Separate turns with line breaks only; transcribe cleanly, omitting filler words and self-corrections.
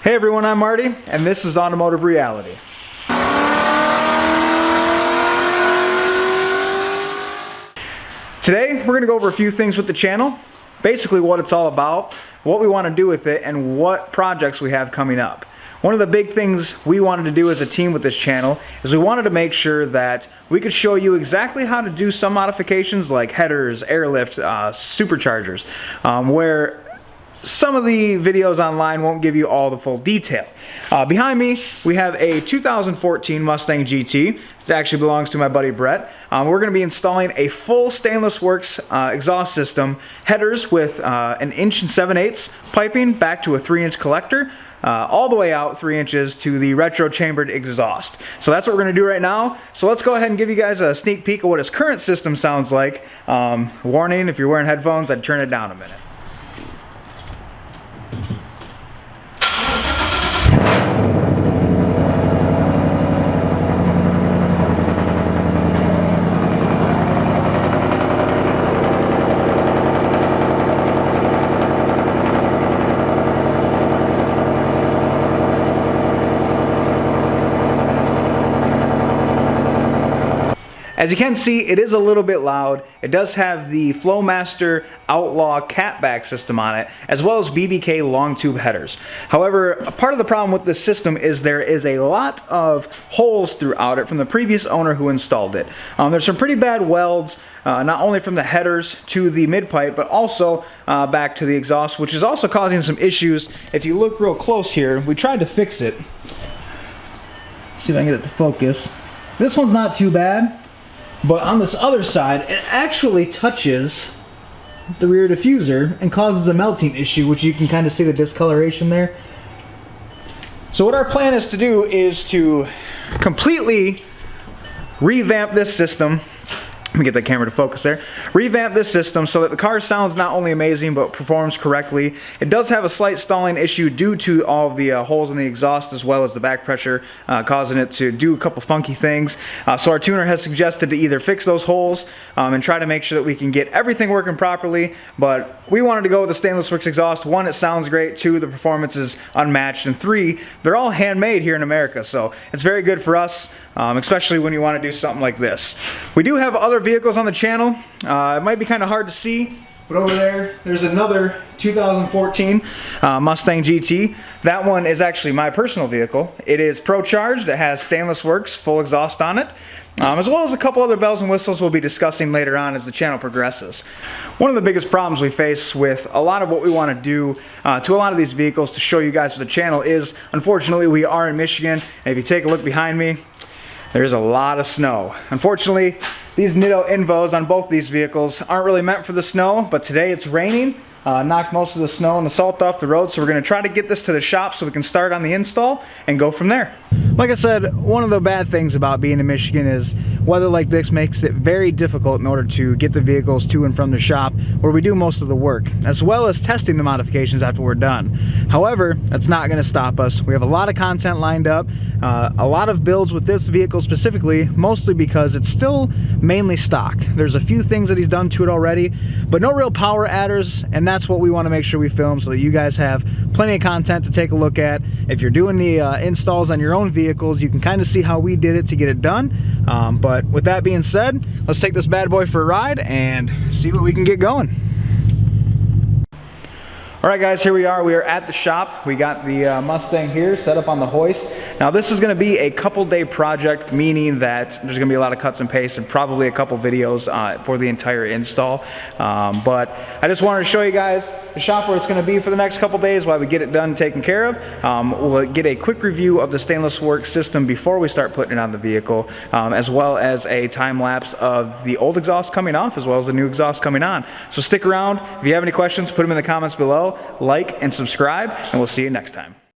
Hey everyone, I'm Marty, and this is Automotive Reality. Today, we're going to go over a few things with the channel, basically what it's all about, what we want to do with it, and what projects we have coming up. One of the big things we wanted to do as a team with this channel is we wanted to make sure that we could show you exactly how to do some modifications like headers, airlift, superchargers, where some of the videos online won't give you all the full detail. Behind me, we have a 2014 Mustang GT. It actually belongs to my buddy Brett. We're going to be installing a full stainless works exhaust system, headers with an 1 7/8" piping back to a 3-inch collector, all the way out 3 inches to the retro chambered exhaust. So that's what we're going to do right now. So let's go ahead and give you guys a sneak peek of what his current system sounds like. Warning, if you're wearing headphones, I'd turn it down a minute. As you can see, it is a little bit loud. It does have the Flowmaster Outlaw catback system on it, as well as BBK long tube headers. However, a part of the problem with this system is there is a lot of holes throughout it from the previous owner who installed it. There's some pretty bad welds, not only from the headers to the mid-pipe, but also back to the exhaust, which is also causing some issues. If you look real close here, we tried to fix it. See if I can get it to focus. This one's not too bad. But on this other side, it actually touches the rear diffuser and causes a melting issue, which you can kind of see the discoloration there. So what our plan is to do is to completely revamp this system. Let me get the camera to focus there. Revamp this system so that the car sounds not only amazing but performs correctly. It does have a slight stalling issue due to all of the holes in the exhaust as well as the back pressure causing it to do a couple funky things. So our tuner has suggested to either fix those holes and try to make sure that we can get everything working properly. But we wanted to go with the stainless works exhaust. 1, it sounds great. 2, the performance is unmatched. And 3, they're all handmade here in America. So it's very good for us, especially when you want to do something like this. We do have other vehicles on the channel. It might be kind of hard to see, but over there's another 2014 Mustang GT. That one is actually my personal vehicle. It is pro-charged. It has stainless works, full exhaust on it, as well as a couple other bells and whistles we'll be discussing later on as the channel progresses. One of the biggest problems we face with a lot of what we want to do to a lot of these vehicles to show you guys for the channel is, unfortunately, we are in Michigan, and if you take a look behind me, there's a lot of snow. Unfortunately, these Nitto Invos on both these vehicles aren't really meant for the snow, but today it's raining. Knocked most of the snow and the salt off the road, so we're going to try to get this to the shop so we can start on the install and go from there. Like I said, one of the bad things about being in Michigan is weather like this makes it very difficult in order to get the vehicles to and from the shop where we do most of the work, as well as testing the modifications after we're done. However, that's not going to stop us. We have a lot of content lined up, a lot of builds with this vehicle specifically, mostly because it's still mainly stock. There's a few things that he's done to it already, but no real power adders, and that's what we want to make sure we film so that you guys have plenty of content to take a look at. If you're doing the installs on your own vehicles, you can kind of see how we did it to get it done. But with that being said, let's take this bad boy for a ride and see what we can get going. Alright guys, here we are. We are at the shop. We got the Mustang here set up on the hoist. Now this is going to be a couple day project, meaning that there's going to be a lot of cuts and pastes and probably a couple videos for the entire install. But I just wanted to show you guys the shop where it's going to be for the next couple days while we get it done and taken care of. We'll get a quick review of the stainless works system before we start putting it on the vehicle, as well as a time lapse of the old exhaust coming off as well as the new exhaust coming on. So stick around. If you have any questions, put them in the comments below. Like and subscribe, and we'll see you next time.